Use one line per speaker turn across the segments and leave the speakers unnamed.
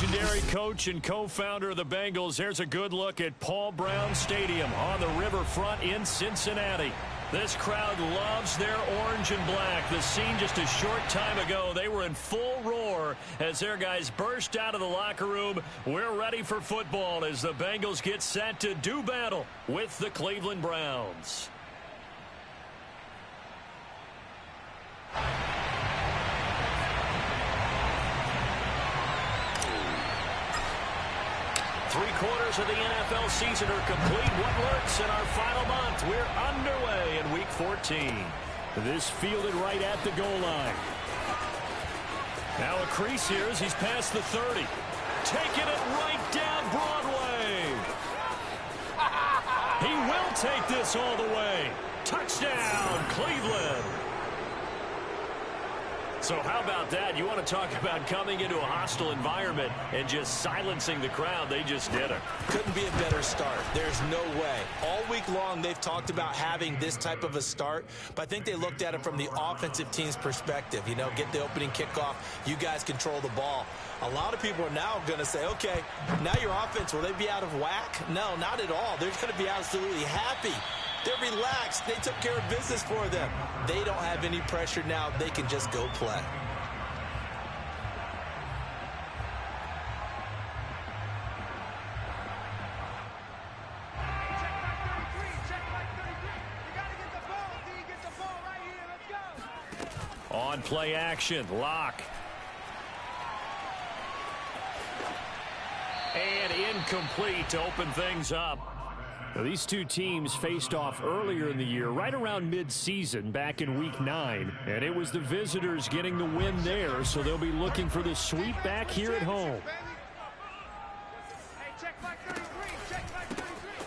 legendary coach and co-founder of the Bengals. Here's a good look at Paul Brown Stadium on the riverfront in Cincinnati. This crowd loves their orange and black. The scene just a short time ago, they were in full roar as their guys burst out of the locker room. We're ready for football as the Bengals get set to do battle with the Cleveland Browns. Three-quarters of the NFL season are complete. What lurks in our final month? We're underway in Week 14. This fielded right at the goal line. Now a crease here as he's past the 30. Taking it right down Broadway. He will take this all the way. Touchdown, Cleveland. So how about that? You want to talk about coming into a hostile environment and just silencing the crowd. They just did it.
Couldn't be a better start. There's no way. All week long, they've talked about having this type of a start, but I think they looked at it from the offensive team's perspective. You know, get the opening kickoff. You guys control the ball. A lot of people are now going to say, okay, now your offense, will they be out of whack? No, not at all. They're going to be absolutely happy. They're relaxed. They took care of business for them. They don't have any pressure now. They can just go play.
On play action, lock. And incomplete to open things up. Now, these two teams faced off earlier in the year, right around mid-season, back in Week 9. And it was the visitors getting the win there, so they'll be looking for the sweep back here at home.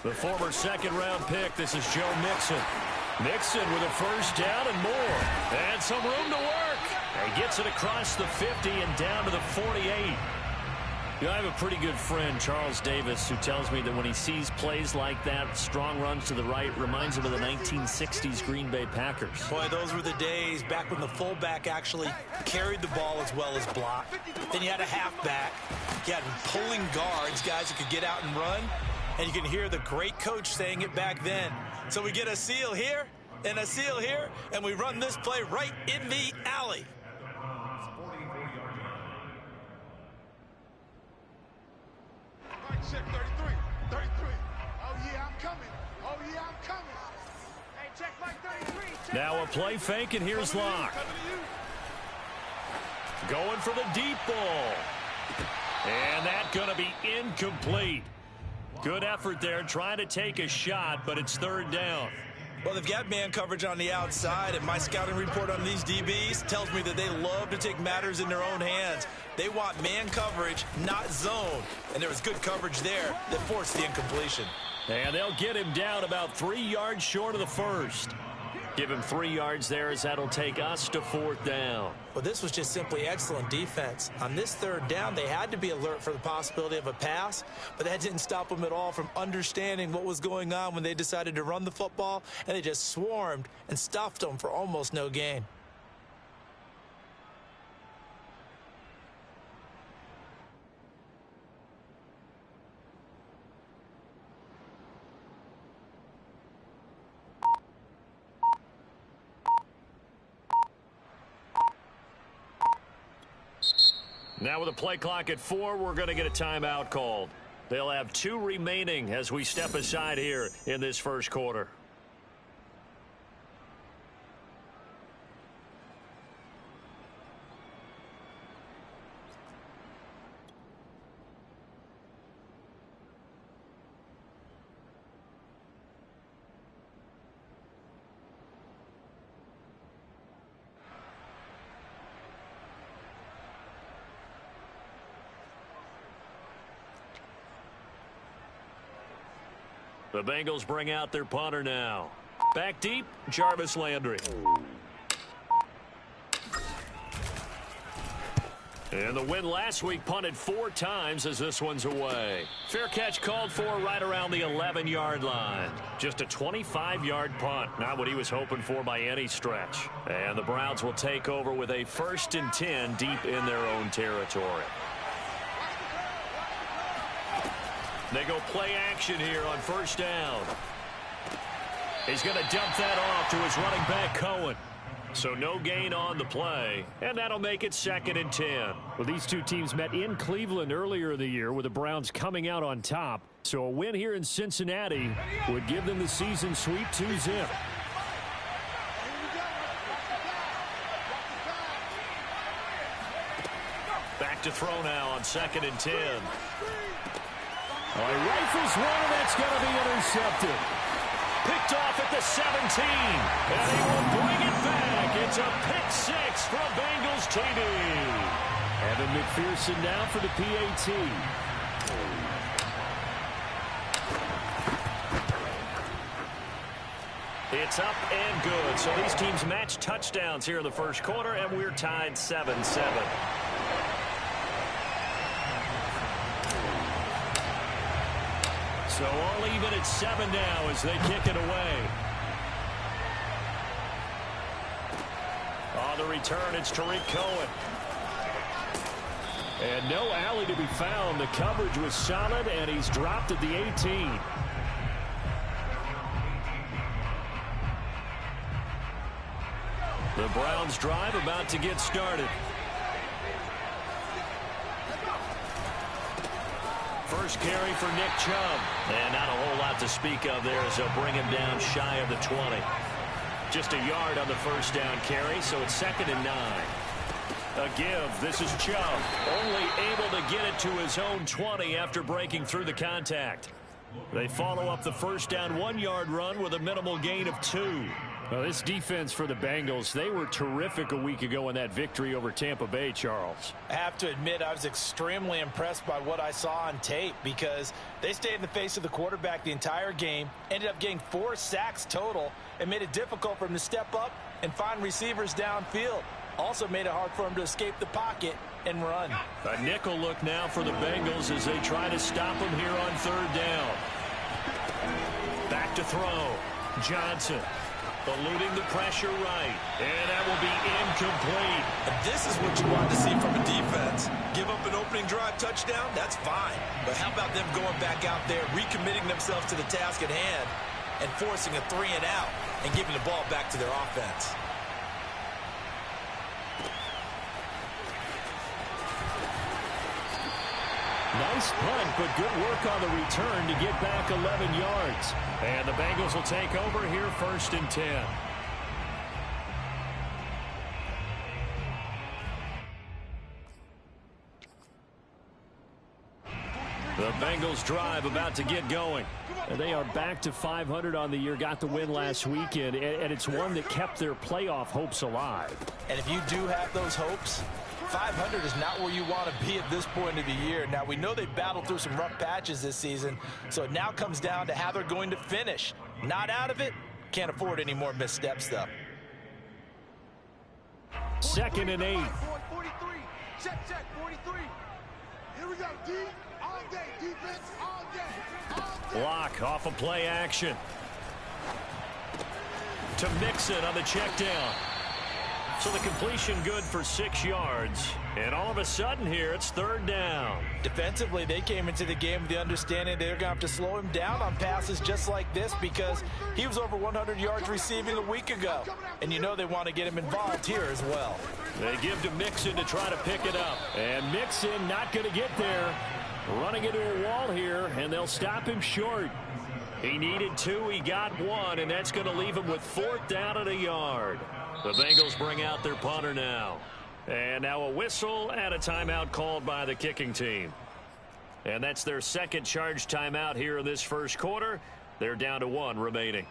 The former second-round pick, this is Joe Mixon. Mixon with a first down and more. And some room to work. And gets it across the 50 and down to the 48. You know, I have a pretty good friend, Charles Davis, who tells me that when he sees plays like that, strong runs to the right, reminds him of the 1960s Green Bay Packers.
Boy, those were the days back when the fullback actually carried the ball as well as blocked. Then you had a halfback. You had pulling guards, guys who could get out and run. And you can hear the great coach saying it back then. So we get a seal here and a seal here, and we run this play right in the alley.
Check 33. 33. Oh, yeah, I'm coming. Oh, yeah, I'm coming. Hey, check Mike 33. Check
now a play fake, and here's Locke. Going for the deep ball. And that's going to be incomplete. Good effort there, trying to take a shot, but it's third down.
Well, they've got man coverage on the outside, and my scouting report on these DBs tells me that they love to take matters in their own hands. They want man coverage, not zone. And there was good coverage there that forced the incompletion.
And they'll get him down about 3 yards short of the first. Give him 3 yards there as that'll take us to fourth down.
Well, this was just simply excellent defense. On this third down, they had to be alert for the possibility of a pass, but that didn't stop them at all from understanding what was going on when they decided to run the football, and they just swarmed and stuffed them for almost no gain.
Now with a play clock at 4, we're going to get a timeout called. They'll have 2 remaining as we step aside here in this first quarter. The Bengals bring out their punter now. Back deep, Jarvis Landry. And the win last week punted 4 times as this one's away. Fair catch called for right around the 11-yard line. Just a 25-yard punt, not what he was hoping for by any stretch. And the Browns will take over with a 1st and 10 deep in their own territory. They go play action here on first down. He's going to dump that off to his running back, Cohen. So no gain on the play, and that'll make it 2nd and 10.
Well, these two teams met in Cleveland earlier in the year with the Browns coming out on top. So a win here in Cincinnati would give them the season sweep 2-zip.
Back to throw now on 2nd and 10.
Oh, he rifles one, and that's going to be intercepted.
Picked off at the 17, and he will bring it back. It's a pick 6 from Bengals TD.
Evan McPherson now for the PAT.
It's up and good. So these teams match touchdowns here in the first quarter, and we're tied 7-7. So all even at 7 now as they kick it away. On the return, it's Tariq Cohen.
And no alley to be found. The coverage was solid, and he's dropped at the 18.
The Browns drive about to get started. First carry for Nick Chubb. And not a whole lot to speak of there as they'll bring him down shy of the 20. Just a yard on the first down carry, so it's 2nd and 9. A give. This is Chubb. Only able to get it to his own 20 after breaking through the contact. They follow up the first down 1-yard run with a minimal gain of 2.
Well, this defense for the Bengals, they were terrific a week ago in that victory over Tampa Bay, Charles.
I have to admit, I was extremely impressed by what I saw on tape because they stayed in the face of the quarterback the entire game, ended up getting 4 sacks total, and made it difficult for him to step up and find receivers downfield. Also made it hard for him to escape the pocket and run.
A nickel look now for the Bengals as they try to stop him here on 3rd down. Back to throw. Johnson. Eluding the pressure right. And that will be incomplete.
This is what you want to see from a defense. Give up an opening drive touchdown, that's fine. But how about them going back out there, recommitting themselves to the task at hand, and forcing a 3-and-out and giving the ball back to their offense?
Nice punt, but good work on the return to get back 11 yards.
And the Bengals will take over here 1st and 10. The Bengals drive about to get going.
And they are back to 500 on the year, got the win last weekend, and it's one that kept their playoff hopes alive.
And if you do have those hopes, 500 is not where you want to be at this point of the year. Now, we know they battled through some rough patches this season, so it now comes down to how they're going to finish. Not out of it, can't afford any more missteps, though.
2nd and 8.
43. Check, 43. Here we go, D. All day, defense, all day. All day.
Block off of play action. To Mixon on the check down. So the completion good for 6 yards. And all of a sudden here, it's 3rd down.
Defensively, they came into the game with the understanding they're going to have to slow him down on passes just like this because he was over 100 yards receiving a week ago. And you know they want to get him involved here as well.
They give to Mixon to try to pick it up.
And Mixon not going to get there. Running into a wall here, and they'll stop him short.
He needed 2, he got 1, and that's going to leave him with 4th down and a yard. The Bengals bring out their punter now. And now a whistle and a timeout called by the kicking team. And that's their 2nd charge timeout here in this first quarter. They're down to 1 remaining.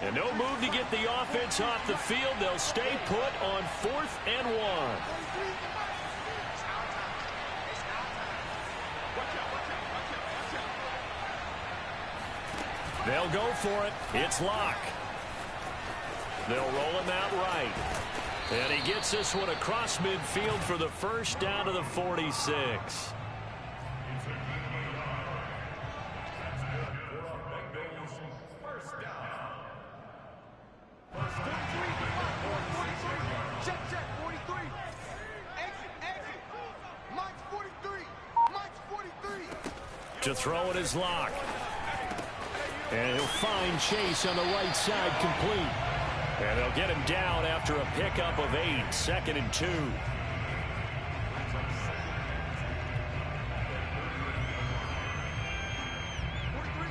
And no move to get the offense off the field. They'll stay put on 4th and 1. They'll go for it. It's Locke. They'll roll him out right. And he gets this one across midfield for the first down to the 46.
Check,
To throw it is Locke. And he'll find Chase on the right side, complete. And they'll get him down after a pickup of 8, 2nd and 2.
43's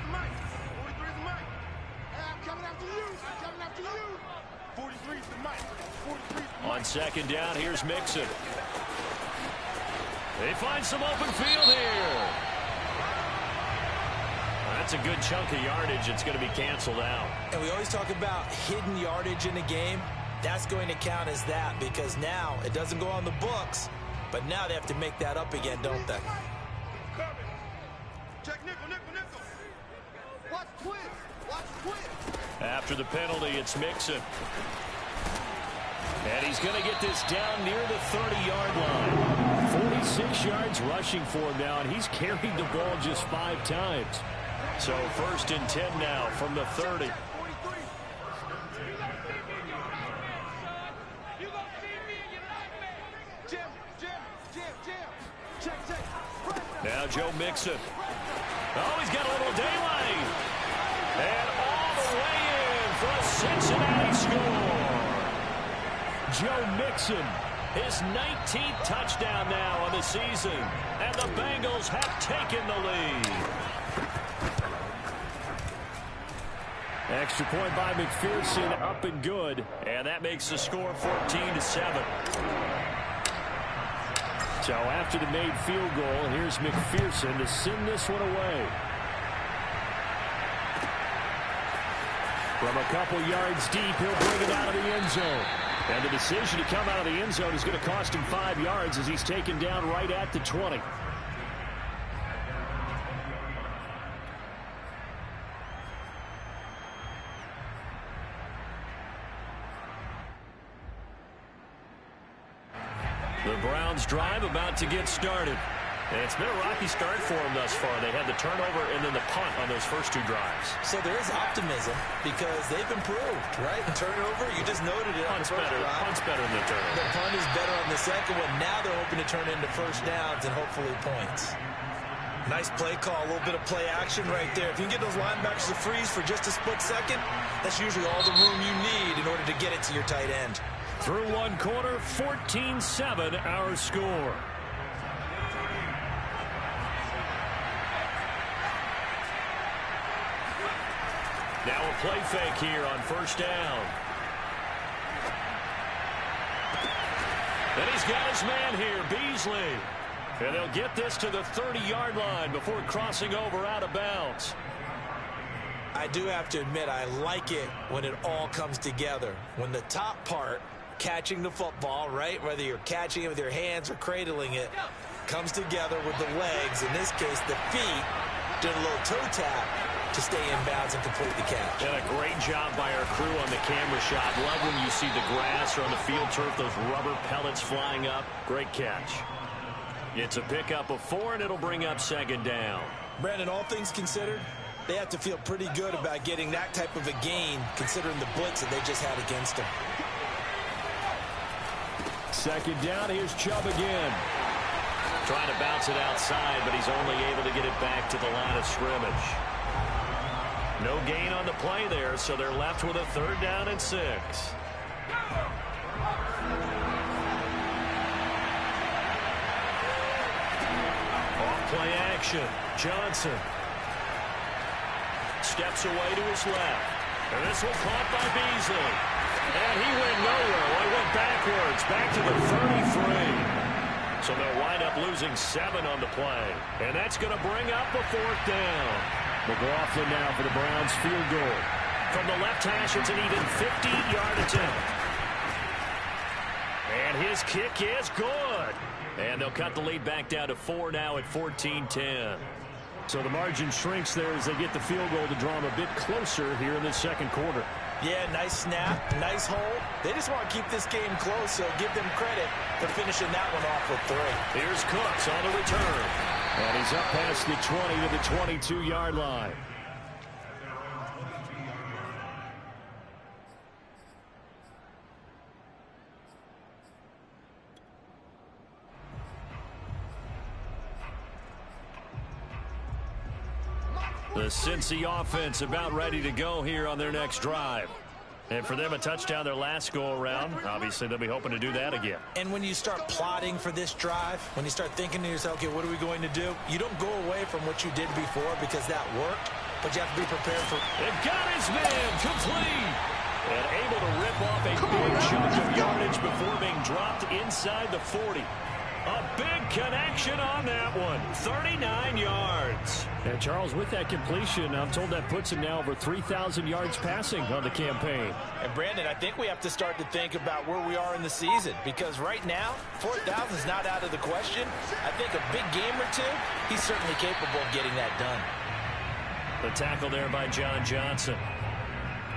the mic. 43's the mic. Hey, I'm coming after you. I'm coming after you. 43's the mic. 43's the mic.
On 2nd down, here's Mixon. They find some open field here. That's a good chunk of yardage. It's going to be canceled out.
And we always talk about hidden yardage in a game. That's going to count as that because now it doesn't go on the books, but now they have to make that up again, don't they?
Check nickel, nickel, nickel. Watch twist. Watch twist.
After the penalty, it's Mixon. And he's going to get this down near the 30-yard line. 46 yards rushing for him now, and he's carried the ball just 5 times. So 1st and 10 now from the 30.
43. Jim, Jim, Jim, Jim. Check, check.
Now Joe Mixon. Oh, he's got a little daylight. And all the way in for a Cincinnati score. Joe Mixon, his 19th touchdown now on the season. And the Bengals have taken the lead.
Extra point by McPherson, up and good.
And that makes the score 14-7.
So after the made field goal, here's McPherson to send this one away. From a couple yards deep, he'll bring it out of the end zone. And the decision to come out of the end zone is going to cost him 5 yards as he's taken down right at the 20.
The Browns drive about to get started. And it's been a rocky start for them thus far. They had the turnover and then the punt on those first 2 drives.
So there is optimism because they've improved, right? And turnover, you just noted it.
Punt's better. Punt's better than the turnover.
The punt is better on the second one. Now they're hoping to turn into first downs and hopefully points. Nice play call, a little bit of play action right there. If you can get those linebackers to freeze for just a split second, that's usually all the room you need in order to get it to your tight end.
Through 1 quarter, 14-7 our score. Now a play fake here on 1st down. And he's got his man here, Beasley. And they'll get this to the 30-yard line before crossing over out of bounds.
I do have to admit, I like it when it all comes together. When the top part, catching the football, right, whether you're catching it with your hands or cradling it, comes together with the legs, in this case the feet, doing a little toe tap to stay in bounds and complete the catch.
And a great job by our crew on the camera shot. Love when you see the grass or on the field turf, those rubber pellets flying up. Great catch. It's a pickup of 4, and it'll bring up 2nd down.
Brandon, all things considered, they have to feel pretty good about getting that type of a gain, considering the blitz that they just had against them.
2nd down, here's Chubb again.
Trying to bounce it outside, but he's only able to get it back to the line of scrimmage. No gain on the play there, so they're left with a 3rd down and 6. Off-play action. Johnson steps away to his left. And this one caught by Beasley. And he went nowhere. Well, he went backwards, back to the 33. So they'll wind up losing 7 on the play. And that's going to bring up a 4th down.
McLaughlin now for the Browns field goal.
From the left hash, it's an even 50-yard attempt. And his kick is good. And they'll cut the lead back down to 4 now at 14-10.
So the margin shrinks there as they get the field goal to draw them a bit closer here in the 2nd quarter.
Yeah, nice snap, nice hold. They just want to keep this game close, so give them credit for finishing that one off with 3.
Here's Cooks on the return.
And he's up past the 20 to the 22-yard line.
The Cincy offense about ready to go here on their next drive. And for them, a touchdown their last go-around. Obviously, they'll be hoping to do that again.
And when you start plotting for this drive, when you start thinking to yourself, okay, what are we going to do? You don't go away from what you did before because that worked, but you have to be prepared for...
They've got his man complete. And able to rip off a big chunk of yardage before being dropped inside the 40. A big connection on that one. 39 yards.
And Charles, with that completion, I'm told that puts him now over 3,000 yards passing on the campaign.
And Brandon, I think we have to start to think about where we are in the season, because right now, 4,000 is not out of the question. I think a big game or two, he's certainly capable of getting that done.
The tackle there by John Johnson.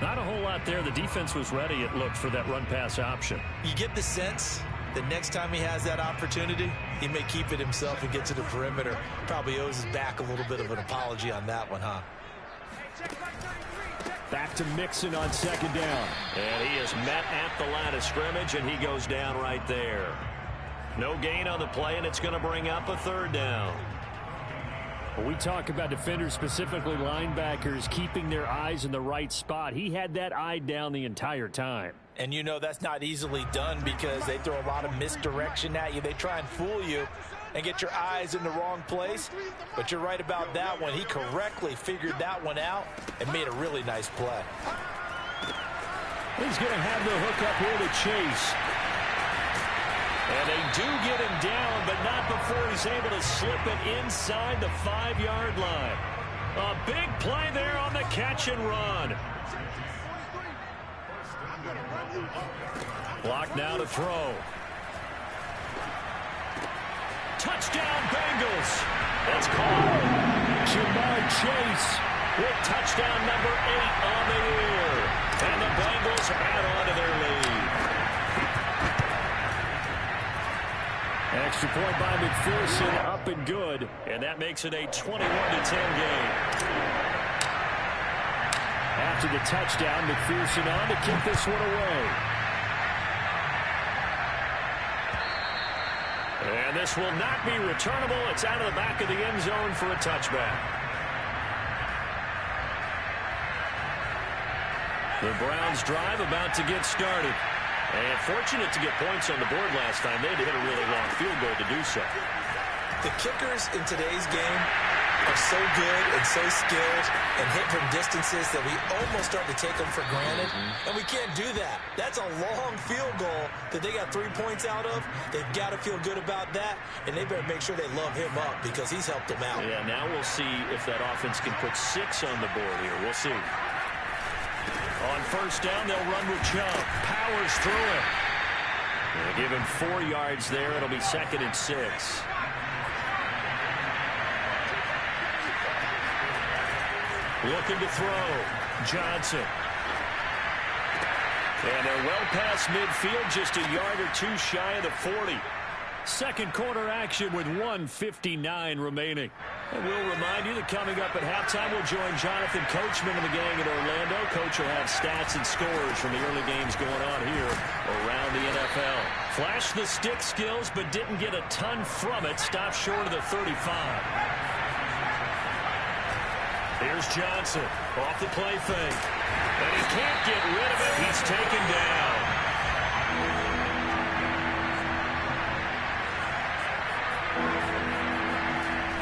Not a whole lot there. The defense was ready, it looked, for that run-pass option.
You get the sense the next time he has that opportunity, he may keep it himself and get to the perimeter. Probably owes his back a little bit of an apology on that one, huh?
Back to Mixon on second down.
And he is met at the line of scrimmage, and he goes down right there. No gain on the play, and it's going to bring up a third down.
When we talk about defenders, specifically linebackers, keeping their eyes in the right spot, he had that eye down the entire time.
And you know that's not easily done because they throw a lot of misdirection at you. They try and fool you and get your eyes in the wrong place. But you're right about that one. He correctly figured that one out and made a really nice play.
He's going to have the hook up here to Chase.
And they do get him down, but not before he's able to slip it inside the 5-yard line. A big play there on the catch and run. Block now to throw. Touchdown, Bengals. It's called.
Jamar Chase
with touchdown number 8 on the year. And the Bengals add on to their lead.
Extra point by McPherson, up and good.
And that makes it a 21-10 game.
After the touchdown, McPherson on to kick this one away.
And this will not be returnable. It's out of the back of the end zone for a touchback. The Browns drive about to get started. And fortunate to get points on the board last time. They had to hit a really long field goal to do so.
The kickers in today's game are so good and so skilled and hit from distances that we almost start to take them for granted. And we can't do that. That's a long field goal that they got 3 points out of. They've got to feel good about that, and they better make sure they love him up because he's helped them out.
Yeah, now we'll see if that offense can put 6 on the board here. We'll see. On first down, they'll run with Chubb. Powers through it. They'll give him 4 yards there. It'll be 2nd and 6. Looking to throw. Johnson. And they're well past midfield, just a yard or 2 shy of the 40. Second quarter action with 1:59 remaining. And we'll remind you that coming up at halftime, we'll join Jonathan Coachman and the gang in Orlando. Coach will have stats and scores from the early games going on here around the NFL. Flashed the stick skills, but didn't get a ton from it. Stopped short of the 35. Here's Johnson off the play fake. And he can't get rid of it. He's taken down.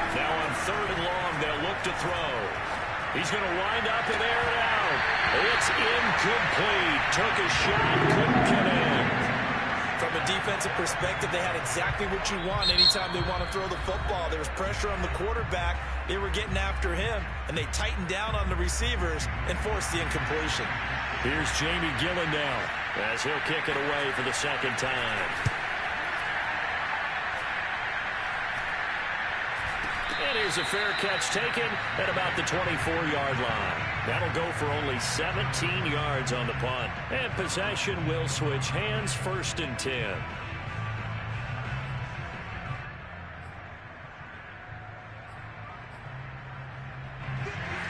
Now on 3rd and long, they'll look to throw. He's going to wind up and air it out. It's incomplete. Took a shot, couldn't connect.
From a defensive perspective, they had exactly what you want anytime they want to throw the football. There was pressure on the quarterback. They were getting after him, and they tightened down on the receivers and forced the incompletion.
Here's Jamie Gillen now as he'll kick it away for the 2nd time. And here's a fair catch taken at about the 24-yard line. That'll go for only 17 yards on the punt. And possession will switch hands, 1st and 10.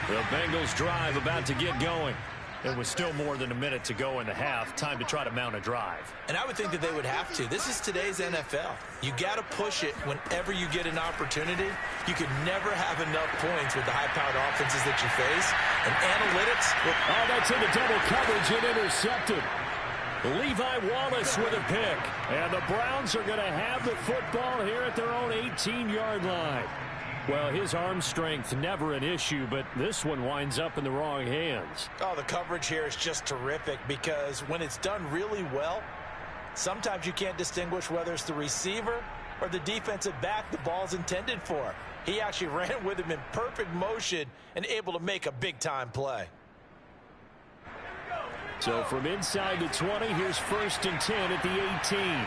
The Bengals drive about to get going. It was still more than a minute to go in the half. Time to try to mount a drive.
And I would think that they would have to. This is today's NFL. You got to push it whenever you get an opportunity. You could never have enough points with the high-powered offenses that you face. And analytics.
Oh, that's into double coverage and intercepted. Levi Wallace with a pick. And the Browns are going to have the football here at their own 18-yard line. Well, his arm strength never an issue, but this one winds up in the wrong hands.
Oh, the coverage here is just terrific because when it's done really well, sometimes you can't distinguish whether it's the receiver or the defensive back the ball's intended for. He actually ran with him in perfect motion and able to make a big-time play.
So from inside the 20, here's 1st and 10 at the 18.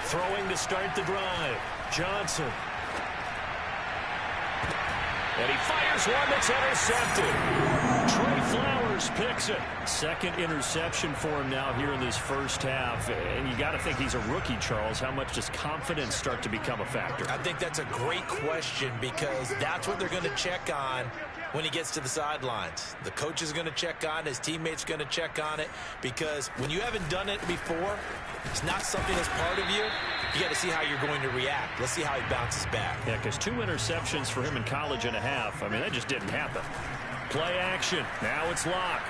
Throwing to start the drive. Johnson. And he fires one that's intercepted. Trey Flowers picks it. Second interception for him now here in this first half. And you got to think he's a rookie, Charles. How much does confidence start to become a factor?
I think that's a great question because that's what they're going to check on when he gets to the sidelines. The coach is going to check on it. His teammates going to check on it because when you haven't done it before, it's not something that's part of you. You got to see how you're going to react. Let's see how he bounces back.
Yeah, because 2 interceptions for him in college and a half. I mean, that just didn't happen. Play action. Now it's Locke.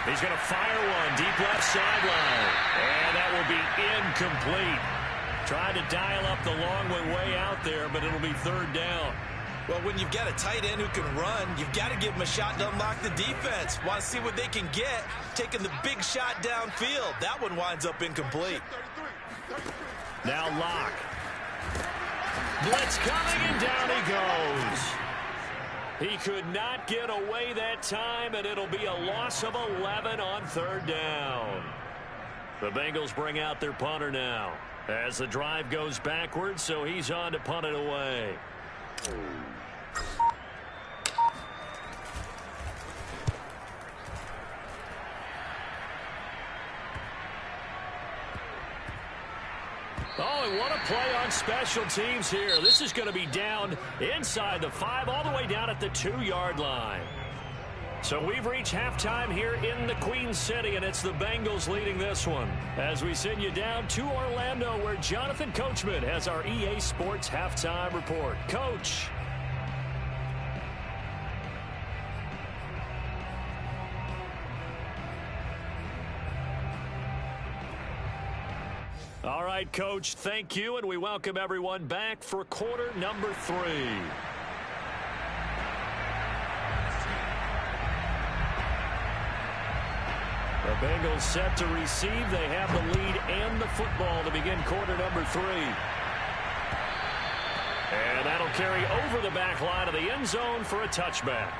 He's going to fire one deep left sideline. And that will be incomplete. Tried to dial up the long one way out there, but it'll be 3rd down.
Well, when you've got a tight end who can run, you've got to give him a shot to unlock the defense. Want to see what they can get, taking the big shot downfield. That one winds up incomplete.
Now Locke. Blitz coming, and down he goes. He could not get away that time, and it'll be a loss of 11 on 3rd down. The Bengals bring out their punter now as the drive goes backwards, so he's on to punt it away. Oh, and what a play on special teams here. This is going to be down inside the 5, all the way down at the 2-yard line. So we've reached halftime here in the Queen City, and it's the Bengals leading this one. As we send you down to Orlando, where Jonathan Coachman has our EA Sports halftime report. Coach. All right, Coach, thank you, and we welcome everyone back for quarter number 3. The Bengals set to receive. They have the lead and the football to begin quarter number 3. And that'll carry over the back line of the end zone for a touchback.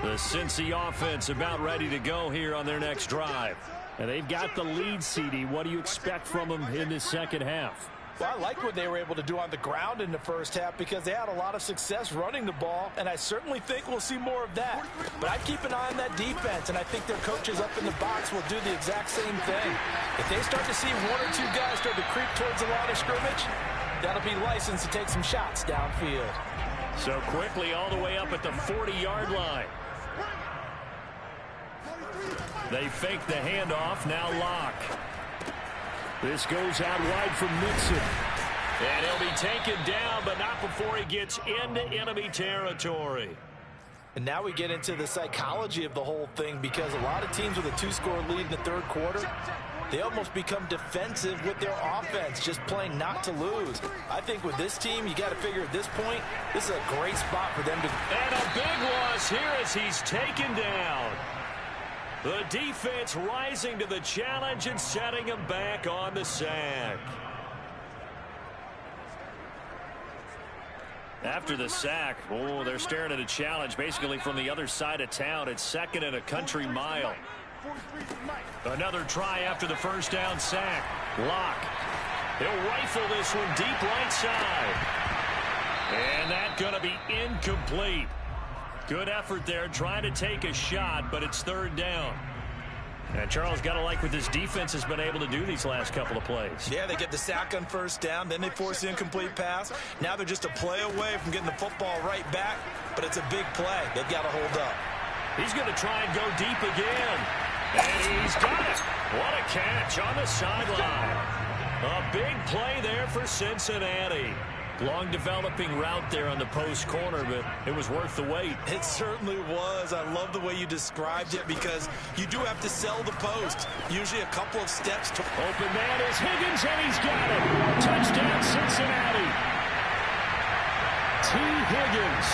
The Cincy offense about ready to go here on their next drive. And they've got the lead, CD. What do you expect from them in this second half?
Well, I like what they were able to do on the ground in the first half because they had a lot of success running the ball, and I certainly think we'll see more of that. But I keep an eye on that defense, and I think their coaches up in the box will do the exact same thing. If they start to see 1 or 2 guys start to creep towards the line of scrimmage, that'll be licensed to take some shots downfield.
So quickly all the way up at the 40-yard line. They fake the handoff. Now Locke. This goes out wide from Mixon. And he'll be taken down, but not before he gets into enemy territory.
And now we get into the psychology of the whole thing because a lot of teams with a 2-score lead in the 3rd quarter, they almost become defensive with their offense, just playing not to lose. I think with this team, you got to figure at this point, this is a great spot for them to...
And a big loss here as he's taken down. The defense rising to the challenge and setting him back on the sack. After the sack, oh, they're staring at a challenge basically from the other side of town. It's 2nd and a country mile. Another try after the first down sack. Locke. He'll rifle this one deep right side. And that's going to be incomplete. Good effort there trying to take a shot, but it's 3rd down. And Charles, got to like what this defense has been able to do these last couple of plays.
Yeah, they get the sack on first down, then they force the incomplete pass. Now they're just a play away from getting the football right back, but it's a big play. They've got to hold up.
He's going to try and go deep again. And he's got it. What a catch on the sideline. A big play there for Cincinnati. Long developing route there on the post corner, but it was worth the wait.
It certainly was. I love the way you described it because you do have to sell the post. Usually a couple of steps to...
Open man is Higgins, and he's got it. Touchdown, Cincinnati. T. Higgins,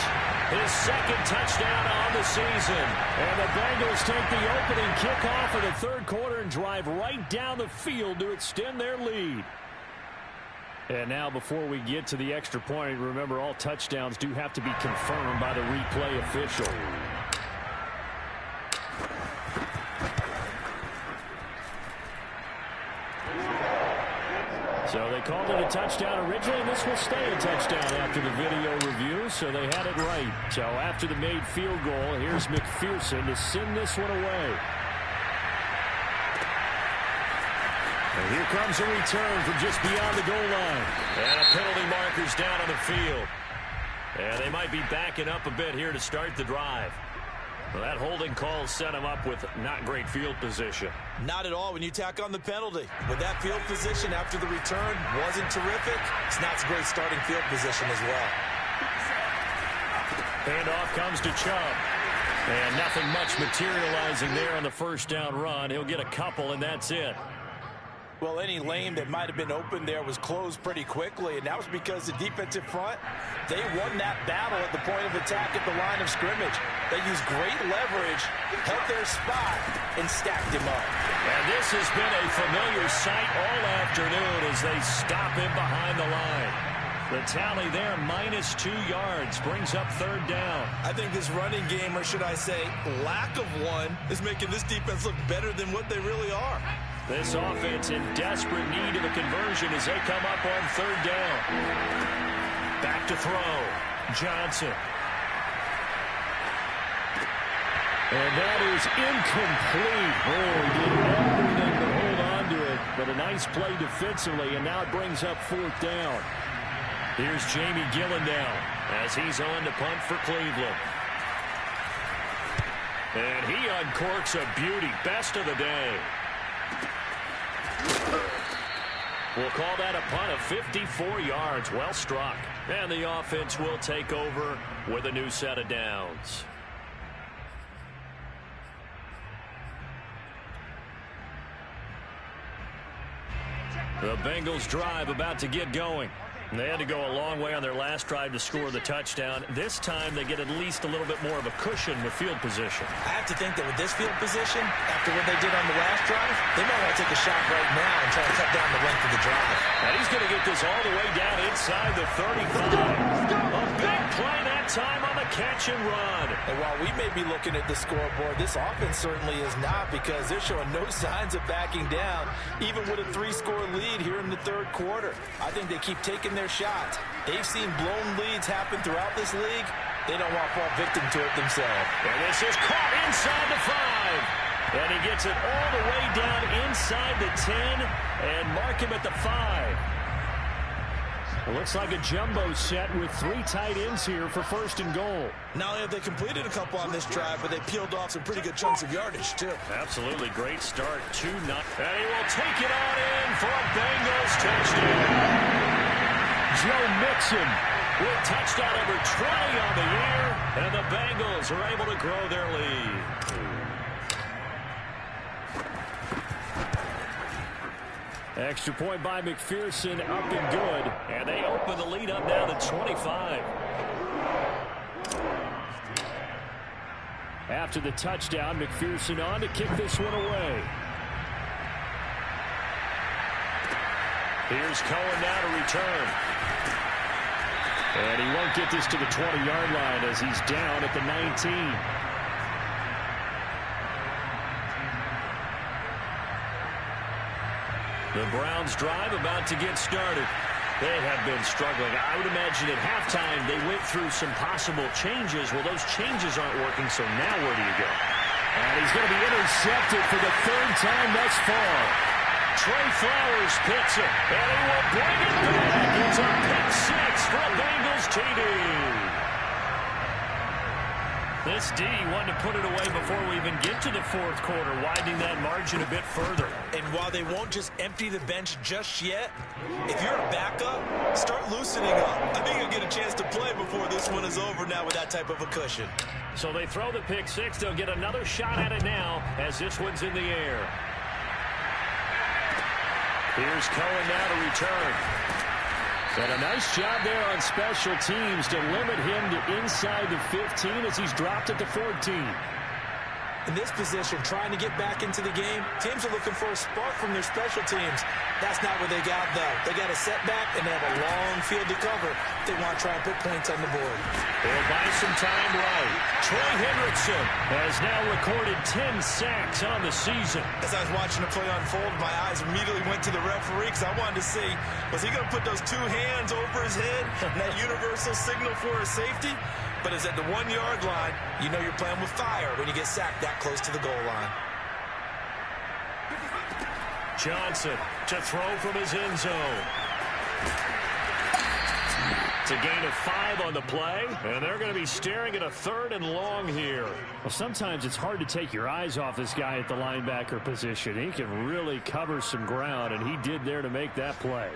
his second touchdown on the season. And the Bengals take the opening kickoff of the third quarter and drive right down the field to extend their lead. And now before we get to the extra point, remember all touchdowns do have to be confirmed by the replay official. So they called it a touchdown originally, and this will stay a touchdown after the video review, so they had it right. So after the made field goal, here's McPherson to send this one away. And here comes a return from just beyond the goal line. And a penalty marker's down on the field. And they might be backing up a bit here to start the drive. Well, that holding call set him up with not great field position.
Not at all when you tack on the penalty. With that field position after the return wasn't terrific, it's not a great starting field position as well.
Handoff comes to Chubb. And nothing much materializing there on the first down run. He'll get a couple, and that's it.
Well, any lane that might have been open there was closed pretty quickly, and that was because the defensive front, they won that battle at the point of attack at the line of scrimmage. They used great leverage, held their spot, and stacked him up.
And this has been a familiar sight all afternoon as they stop him behind the line. The tally there, -2 yards, brings up third down.
I think this running game, or should I say lack of one, is making this defense look better than what they really are.
This offense in desperate need of a conversion as they come up on third down. Back to throw. Johnson. And that is incomplete. Oh, he did everything to hold on to it, but a nice play defensively, and now it brings up fourth down. Here's Jamie Gillen now as he's on to punt for Cleveland. And he uncorks a beauty. Best of the day. We'll call that a punt of 54 yards. Well struck. And the offense will take over with a new set of downs. The Bengals drive about to get going. They had to go a long way on their last drive to score the touchdown. This time they get at least a little bit more of a cushion with field position.
I have to think that with this field position, after what they did on the last drive, they might want to take a shot right now and try to cut down the length of the drive.
And he's going to get this all the way down inside the 35. A big play that time on the catch and run.
And while we may be looking at the scoreboard, this offense certainly is not, because they're showing no signs of backing down, even with a 3-score lead here in the third quarter. I think they keep taking their shots. They've seen blown leads happen throughout this league. They don't want to fall victim to it themselves.
And this is caught inside the 5. And he gets it all the way down inside the 10 and mark him at the 5. Well, looks like a jumbo set with 3 tight ends here for first and goal.
Not only have they completed a couple on this drive, but they peeled off some pretty good chunks of yardage, too.
Absolutely great start. 2-0. And he will take it on in for a Bengals touchdown. Joe Mixon with touchdown number 20 on the year, and the Bengals are able to grow their lead. Extra point by McPherson, up and good, and they open the lead up now to 25. After the touchdown, McPherson on to kick this one away. Here's Cohen now to return. And he won't get this to the 20-yard line as he's down at the 19. The Browns drive about to get started. They have been struggling. I would imagine at halftime they went through some possible changes. Well, those changes aren't working, so now where do you go? And he's going to be intercepted for the third time thus far. Trey Flowers picks it, and he will bring it back. It's a pick six for a Bengals TD. This D wanted to put it away before we even get to the fourth quarter, widening that margin a bit further.
And while they won't just empty the bench just yet, if you're a backup, start loosening up. I think you'll get a chance to play before this one is over now with that type of a cushion.
So they throw the pick six. They'll get another shot at it now as this one's in the air. Here's Cohen now to return. And a nice job there on special teams to limit him to inside the 15 as he's dropped at the 14.
In this position, trying to get back into the game, teams are looking for a spark from their special teams. That's not what they got, though. They got a setback, and they have a long field to cover if they want to try and put points on the board.
They'll buy some time right. Troy Hendrickson has now recorded 10 sacks on the season.
As I was watching the play unfold, my eyes immediately went to the referee because I wanted to see, was he going to put those two hands over his head and that universal signal for a safety? But it's at the 1 yard line. You know you're playing with fire when you get sacked that close to the goal line.
Johnson to throw from his end zone. It's a gain of 5 on the play, and they're going to be staring at a 3rd and long here. Well, sometimes it's hard to take your eyes off this guy at the linebacker position. He can really cover some ground, and he did there to make that play.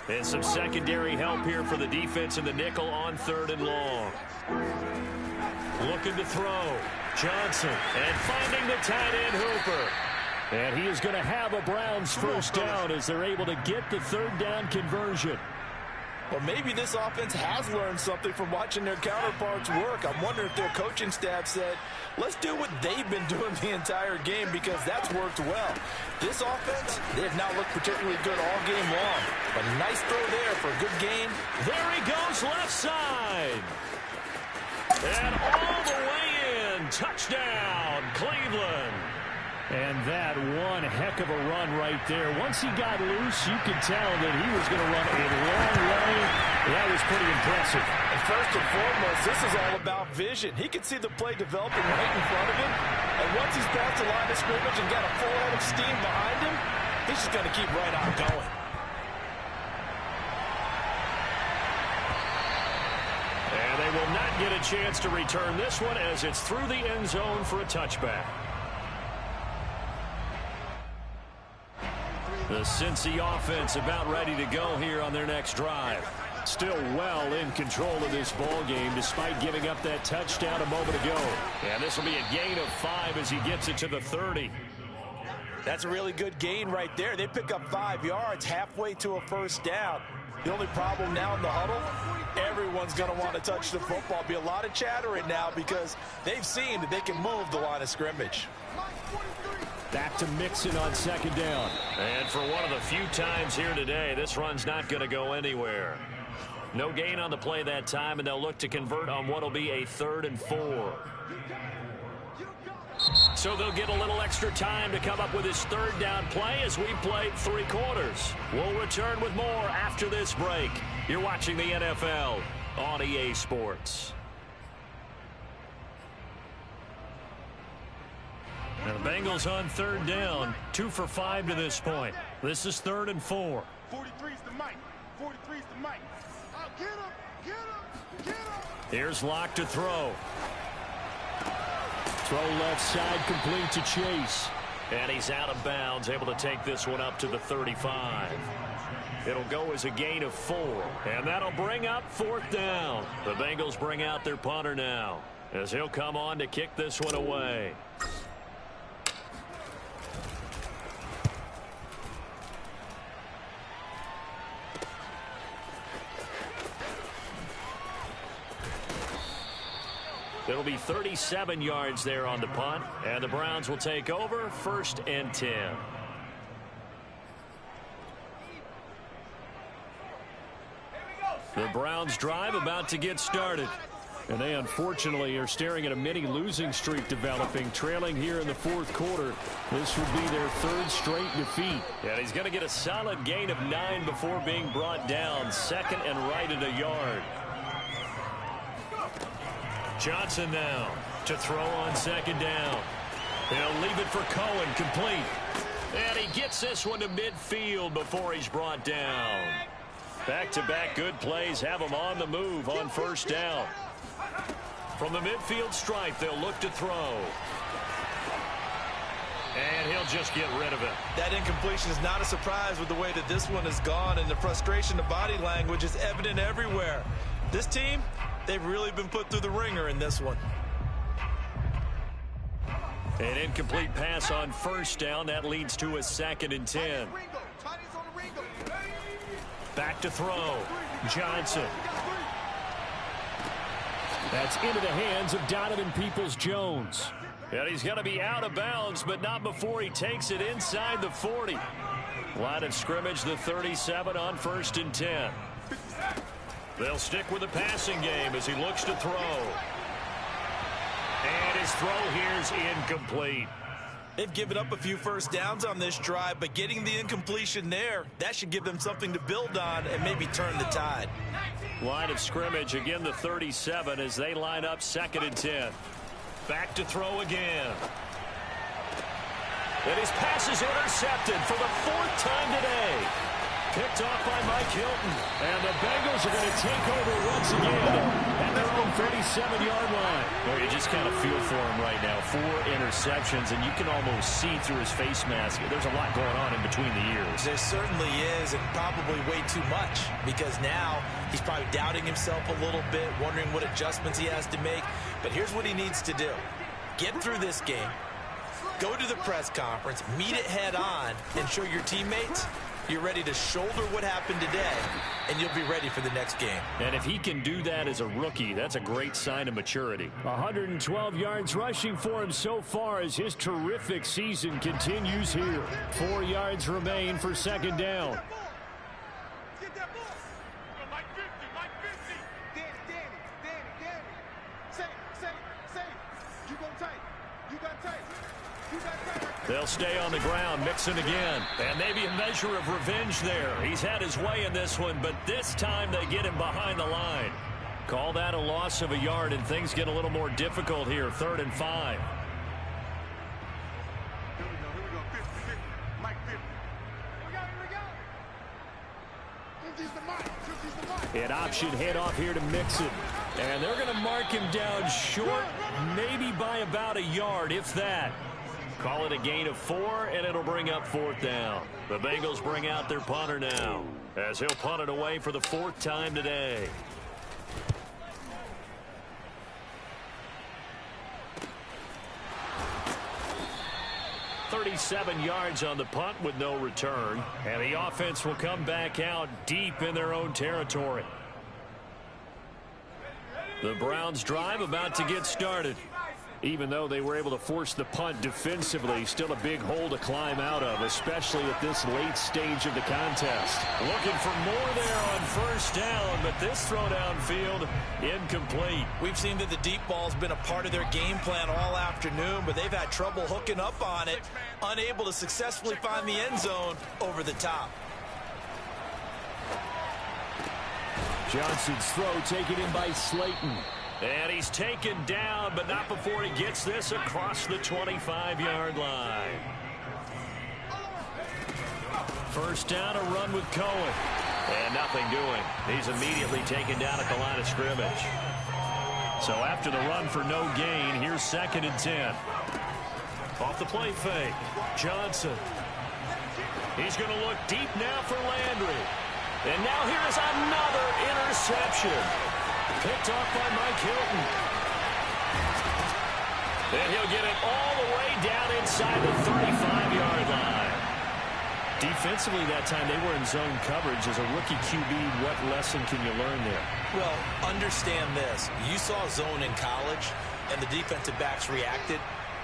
And some secondary help here for the defense in the nickel on 3rd and long. Looking to throw. Johnson, and finding the tight end Hooper. And he is going to have a Browns first down as they're able to get the 3rd down conversion.
Well, maybe this offense has learned something from watching their counterparts work. I'm wondering if their coaching staff said, let's do what they've been doing the entire game because that's worked well. This offense, they have not looked particularly good all game long. But a nice throw there for a good gain.
There he goes left side. And all the way in. Touchdown, Cleveland. And that one heck of a run right there. Once he got loose, you could tell that he was going to run a long way. That was pretty impressive.
And first and foremost, this is all about vision. He can see the play developing right in front of him. And once he's past the line of scrimmage and got a full head of steam behind him, he's just going to keep right on going.
And they will not get a chance to return this one as it's through the end zone for a touchback. The Cincy offense about ready to go here on their next drive. Still well in control of this ball game despite giving up that touchdown a moment ago. And this will be a gain of 5 as he gets it to the 30.
That's a really good gain right there. They pick up 5 yards halfway to a first down. The only problem now in the huddle, everyone's going to want to touch the football. Be a lot of chattering now because they've seen that they can move the line of scrimmage.
Back to Mixon on 2nd down. And for one of the few times here today, this run's not going to go anywhere. No gain on the play that time, and they'll look to convert on what will be a 3rd and 4. So they'll get a little extra time to come up with his 3rd down play as we played 3 quarters. We'll return with more after this break. You're watching the NFL on EA Sports. Now the Bengals on 3rd down, 2 for 5 to this point. This is 3rd and 4.
43's the mic. 43's the mic. Get him, get him, get him.
Here's Locke to throw. Throw left side complete to Chase. And he's out of bounds, able to take this one up to the 35. It'll go as a gain of 4. And that'll bring up 4th down. The Bengals bring out their punter now as he'll come on to kick this one away. It'll be 37 yards there on the punt, and the Browns will take over 1st and 10. The Browns drive about to get started. And they unfortunately are staring at a mini losing streak developing, trailing here in the 4th quarter. This would be their 3rd straight defeat. And he's going to get a solid gain of 9 before being brought down. 2nd and right at a yard. Johnson now to throw on 2nd down. He'll leave it for Cohen, complete. And he gets this one to midfield before he's brought down. Back-to-back good plays have him on the move on first down. From the midfield stripe, they'll look to throw. And he'll just get rid of it.
That incompletion is not a surprise with the way that this one has gone, and the frustration of body language is evident everywhere. This team, they've really been put through the ringer in this one.
An incomplete pass on first down. That leads to a 2nd and 10. Back to throw. Johnson. That's into the hands of Donovan Peoples-Jones. And he's going to be out of bounds, but not before he takes it inside the 40. Line of scrimmage, the 37 on 1st and 10. They'll stick with the passing game as he looks to throw. And his throw here's incomplete.
They've given up a few first downs on this drive, but getting the incompletion there, that should give them something to build on and maybe turn the tide.
Line of scrimmage, again the 37 as they line up 2nd and 10. Back to throw again. And his pass is intercepted for the 4th time today. Picked off by Mike Hilton. And the Bengals are going to take over once again at their own 37-yard line. Well, you just kind of feel for him right now. 4 interceptions, and you can almost see through his face mask. There's a lot going on in between the ears.
There certainly is, and probably way too much, because now he's probably doubting himself a little bit, wondering what adjustments he has to make. But here's what he needs to do. Get through this game, go to the press conference, meet it head on, and show your teammates you're ready to shoulder what happened today, and you'll be ready for the next game.
And if he can do that as a rookie, that's a great sign of maturity. 112 yards rushing for him so far as his terrific season continues here. 4 yards remain for 2nd down.
Get that ball. Mike 50, Mike 50. Danny. Say. You go tight. You got tight.
They'll stay on the ground, mixing again. And maybe a measure of revenge there. He's had his way in this one, but this time they get him behind the line. Call that a loss of a yard, and things get a little more difficult here. 3rd and 5.
Here we go. 50. Mike 50. Here we go.
An option handoff here to Mixon. And they're going to mark him down short, maybe by about a yard, if that. Call it a gain of 4, and it'll bring up 4th down. The Bengals bring out their punter now, as he'll punt it away for the 4th time today. .37 yards on the punt with no return. And the offense will come back out deep in their own territory. The Browns drive about to get started. Even though they were able to force the punt defensively, still a big hole to climb out of, especially at this late stage of the contest. Looking for more there on first down, but this throw downfield incomplete.
We've seen that the deep ball's been a part of their game plan all afternoon, but they've had trouble hooking up on it, unable to successfully find the end zone over the top.
Johnson's throw taken in by Slayton. And he's taken down, but not before he gets this across the 25-yard line. First down, a run with Cohen. And nothing doing. He's immediately taken down at the line of scrimmage. So after the run for no gain, here's 2nd and 10. Off the play fake, Johnson. He's going to look deep now for Landry. And now here's another interception. Picked off by Mike Hilton. And he'll get it all the way down inside the 35-yard line. Defensively that time, they were in zone coverage. As a rookie QB, what lesson can you learn there?
Well, understand this. You saw zone in college, and the defensive backs reacted,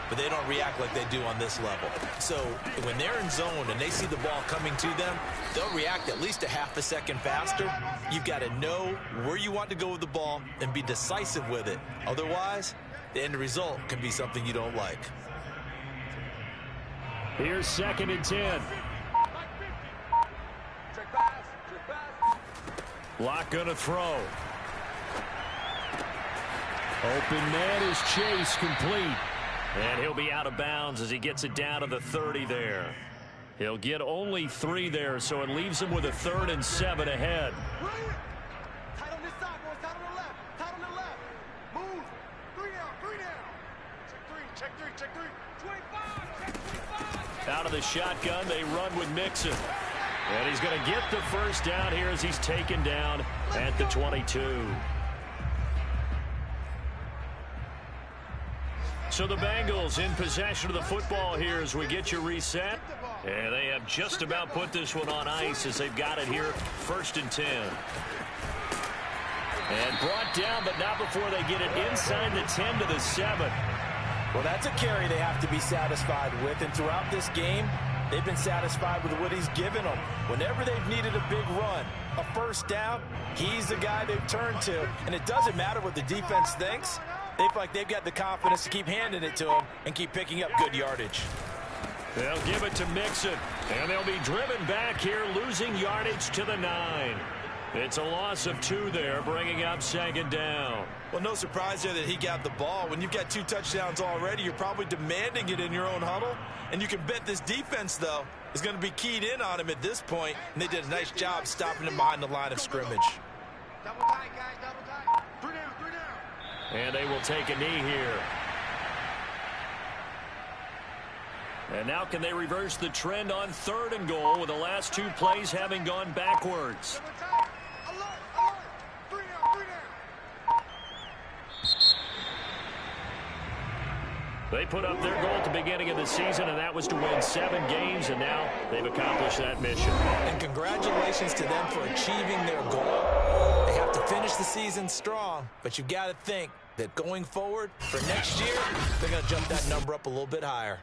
but they don't react like they do on this level. So when they're in zone and they see the ball coming to them, they'll react at least a half a second faster. You've got to know where you want to go with the ball and be decisive with it. Otherwise, the end result can be something you don't like.
Here's 2nd and 10. Lock gonna throw. Open man is Chase, complete. And he'll be out of bounds as he gets it down to the 30 there. He'll get only 3 there, so it leaves him with a 3rd and 7 ahead.
Tight on this side, boys. Tight on the left. Tight on the left. Move. 3 down. 3 down. Check 3. Check 3. 25. Check 25.
Out of the shotgun, they run with Mixon. And he's going to get the first down here as he's taken down at the 22. So the Bengals in possession of the football here as we get you reset. And they have just about put this one on ice as they've got it here, 1st and 10. And brought down, but not before they get it inside the 10 to the 7.
Well, that's a carry they have to be satisfied with, and throughout this game, they've been satisfied with what he's given them. Whenever they've needed a big run, a first down, he's the guy they've turned to, and it doesn't matter what the defense thinks. They feel like they've got the confidence to keep handing it to him and keep picking up good yardage.
They'll give it to Mixon, and they'll be driven back here, losing yardage to the 9. It's a loss of 2 there, bringing up 2nd down.
Well, no surprise there that he got the ball. When you've got 2 touchdowns already, you're probably demanding it in your own huddle. And you can bet this defense, though, is going to be keyed in on him at this point. And they did a nice job stopping him behind the line of scrimmage.
Double tight, guys. Double tight. 3 down. 3 down.
And they will take a knee here. And now can they reverse the trend on 3rd and goal with the last 2 plays having gone backwards?
Double tight. Alert. 3 down. 3 down.
They put up their goal at the beginning of the season, and that was to win 7 games, and now they've accomplished that mission.
And congratulations to them for achieving their goal. They have to finish the season strong, but you've got to think that going forward for next year, they're going to jump that number up a little bit higher.